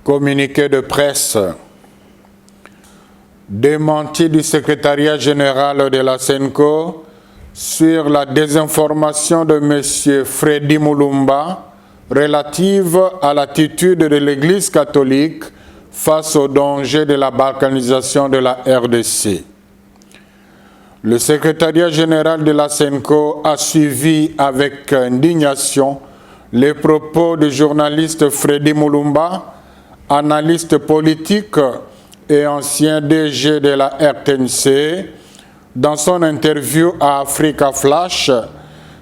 Communiqué de presse. Démenti du secrétariat général de la SENCO sur la désinformation de M. Freddy Mulumba relative à l'attitude de l'Église catholique face au danger de la balkanisation de la RDC. Le secrétariat général de la SENCO a suivi avec indignation les propos du journaliste Freddy Mulumba, analyste politique et ancien DG de la RTNC, dans son interview à Africa Flash,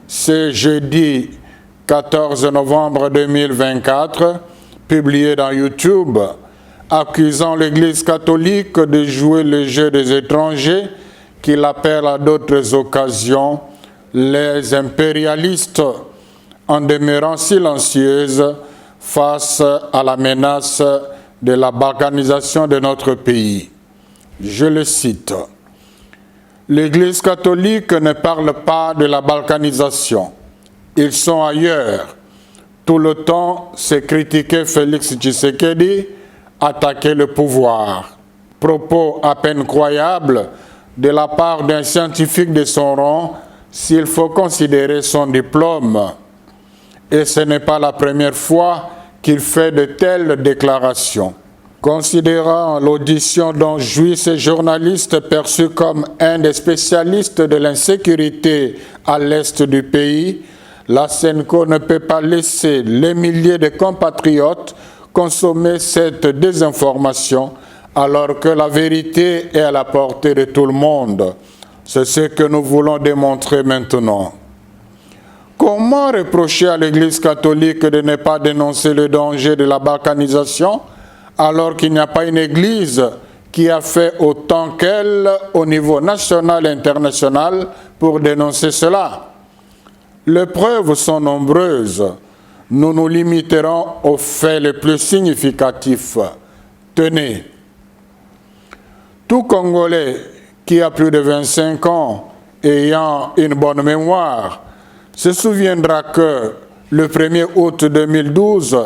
ce jeudi 14 novembre 2024, publié dans YouTube, accusant l'Église catholique de jouer le jeu des étrangers qu'il appelle à d'autres occasions les impérialistes, en demeurant silencieuse face à la menace de la balkanisation de notre pays. Je le cite. L'Église catholique ne parle pas de la balkanisation. Ils sont ailleurs. Tout le temps, c'est critiquer Félix Tshisekedi, attaquer le pouvoir. Propos à peine croyables de la part d'un scientifique de son rang, s'il faut considérer son diplôme. Et ce n'est pas la première fois qu'il fait de telles déclarations. Considérant l'audition dont jouit ce journaliste perçu comme un des spécialistes de l'insécurité à l'est du pays, la SENCO ne peut pas laisser les milliers de compatriotes consommer cette désinformation alors que la vérité est à la portée de tout le monde. C'est ce que nous voulons démontrer maintenant. Comment reprocher à l'Église catholique de ne pas dénoncer le danger de la balkanisation alors qu'il n'y a pas une Église qui a fait autant qu'elle au niveau national et international pour dénoncer cela? Les preuves sont nombreuses. Nous nous limiterons aux faits les plus significatifs. Tenez, tout Congolais qui a plus de 25 ans ayant une bonne mémoire se souviendra que le 1er août 2012,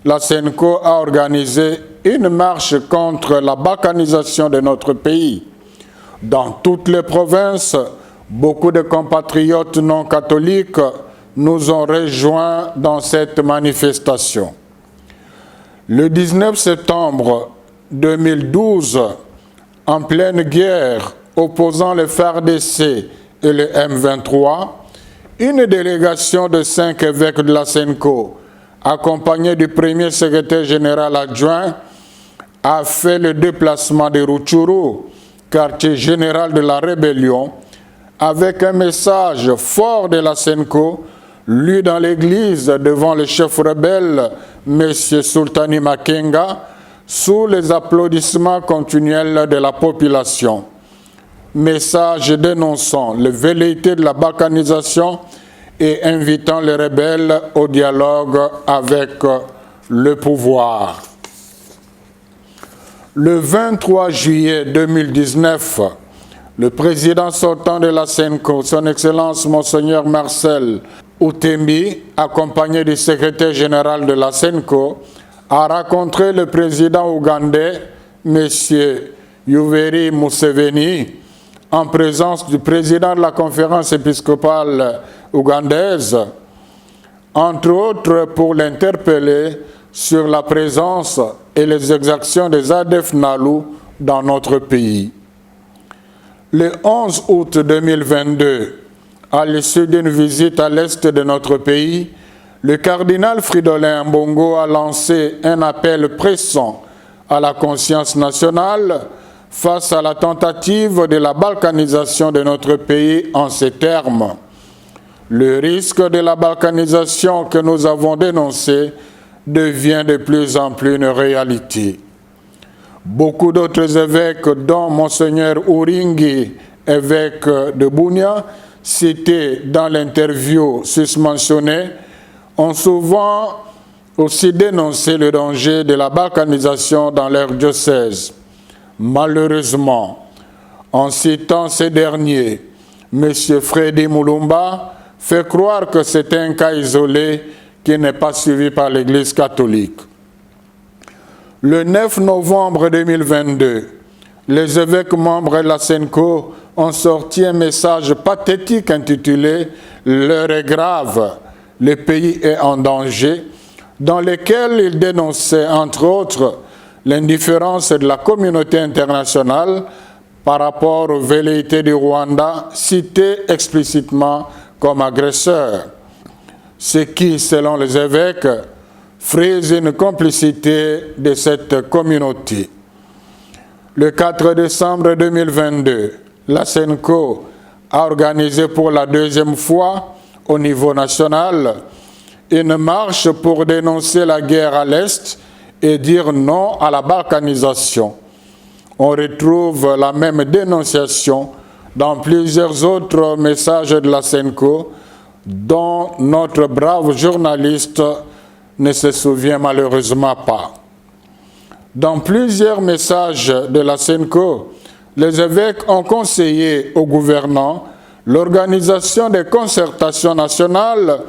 la SENCO a organisé une marche contre la balkanisation de notre pays. Dans toutes les provinces, beaucoup de compatriotes non catholiques nous ont rejoints dans cette manifestation. Le 19 septembre 2012, en pleine guerre opposant le FARDC et le M23, une délégation de 5 évêques de la SENCO, accompagnée du premier secrétaire général adjoint, a fait le déplacement de Rutshuru, quartier général de la rébellion, avec un message fort de la SENCO, lu dans l'église devant le chef rebelle, M. Sultani Makenga, sous les applaudissements continuels de la population. Message dénonçant les velléités de la balkanisation et invitant les rebelles au dialogue avec le pouvoir. Le 23 juillet 2019, le président sortant de la SENCO, son Excellence Monseigneur Marcel Outembi, accompagné du secrétaire général de la SENCO, a rencontré le président ougandais, M. Yoweri Museveni, en présence du président de la conférence épiscopale ougandaise, entre autres pour l'interpeller sur la présence et les exactions des ADF NALU dans notre pays. Le 11 août 2022, à l'issue d'une visite à l'est de notre pays, le cardinal Fridolin Ambongo a lancé un appel pressant à la conscience nationale face à la tentative de la balkanisation de notre pays en ces termes. Le risque de la balkanisation que nous avons dénoncé devient de plus en plus une réalité. Beaucoup d'autres évêques, dont Monseigneur Uringi, évêque de Bunia, cité dans l'interview susmentionnée, ont souvent aussi dénoncé le danger de la balkanisation dans leur diocèse. Malheureusement, en citant ces derniers, M. Freddy Mulumba fait croire que c'est un cas isolé qui n'est pas suivi par l'Église catholique. Le 9 novembre 2022, les évêques membres de la SENCO ont sorti un message pathétique intitulé « L'heure est grave, le pays est en danger », dans lequel ils dénonçaient, entre autres, l'indifférence de la communauté internationale par rapport aux velléités du Rwanda, cité explicitement comme agresseur, ce qui, selon les évêques, frise une complicité de cette communauté. Le 4 décembre 2022, la SENCO a organisé pour la deuxième fois au niveau national une marche pour dénoncer la guerre à l'Est et dire non à la balkanisation. On retrouve la même dénonciation dans plusieurs autres messages de la SENCO dont notre brave journaliste ne se souvient malheureusement pas. Dans plusieurs messages de la SENCO, les évêques ont conseillé aux gouvernants l'organisation des concertations nationales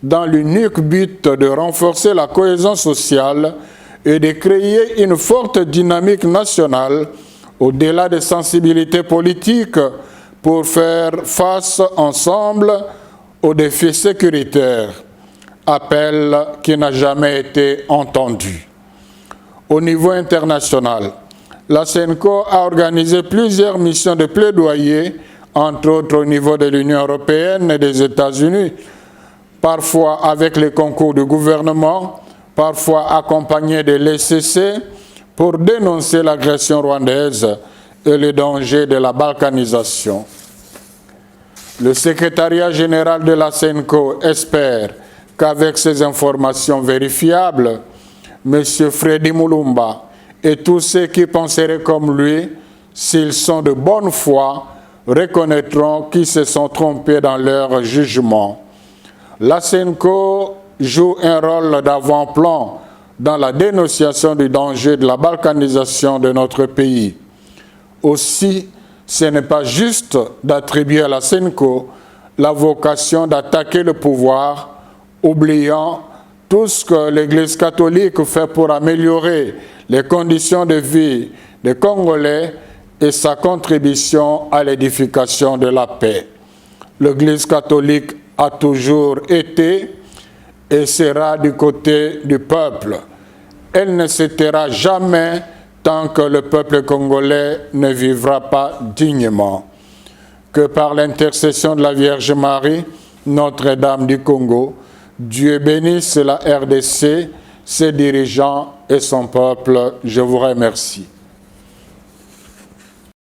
dans l'unique but de renforcer la cohésion sociale et de créer une forte dynamique nationale au-delà des sensibilités politiques pour faire face ensemble aux défis sécuritaires, appel qui n'a jamais été entendu. Au niveau international, la SENCO a organisé plusieurs missions de plaidoyer, entre autres au niveau de l'Union européenne et des États-Unis, parfois avec le concours du gouvernement, parfois accompagné de l'ECC, pour dénoncer l'agression rwandaise et le danger de la balkanisation. Le secrétariat général de la SENCO espère qu'avec ces informations vérifiables, M. Freddy Mulumba et tous ceux qui penseraient comme lui, s'ils sont de bonne foi, reconnaîtront qu'ils se sont trompés dans leur jugement. La SENCO joue un rôle d'avant-plan dans la dénonciation du danger de la balkanisation de notre pays. Aussi, ce n'est pas juste d'attribuer à la SENCO la vocation d'attaquer le pouvoir, oubliant tout ce que l'Église catholique fait pour améliorer les conditions de vie des Congolais et sa contribution à l'édification de la paix. L'Église catholique a toujours été et sera du côté du peuple. Elle ne se taira jamais tant que le peuple congolais ne vivra pas dignement. Que par l'intercession de la Vierge Marie, Notre-Dame du Congo, Dieu bénisse la RDC, ses dirigeants et son peuple. Je vous remercie.